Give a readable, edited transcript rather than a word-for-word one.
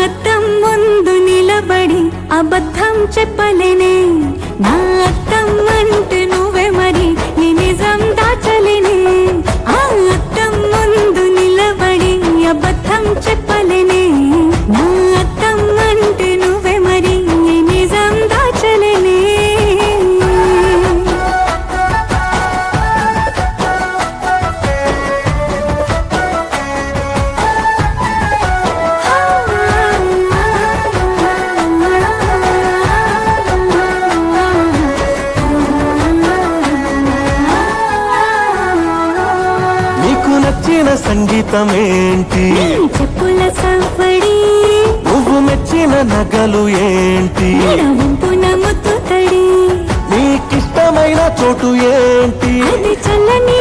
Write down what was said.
అద్దం ముందు నిలబడి అబద్ధం చెప్పలేనే నా అద్దం అంటే నువ్వే మరి నీ నిజం దాచలేనే ఆ అద్దం ముందు నిలబడి అబద్ధం చెప్పలేనే నా అద్దం అంటే నువ్వే మరి నీ నిజం దాచలేనే నచ్చిన సంగీతం ఏంటి చెప్పుల సవ్వడి నువ్వు మెచ్చిన నగలు ఏంటి వంపున ముత్తడి నీకిష్టమైన చోటు ఏంటి అది చల్లని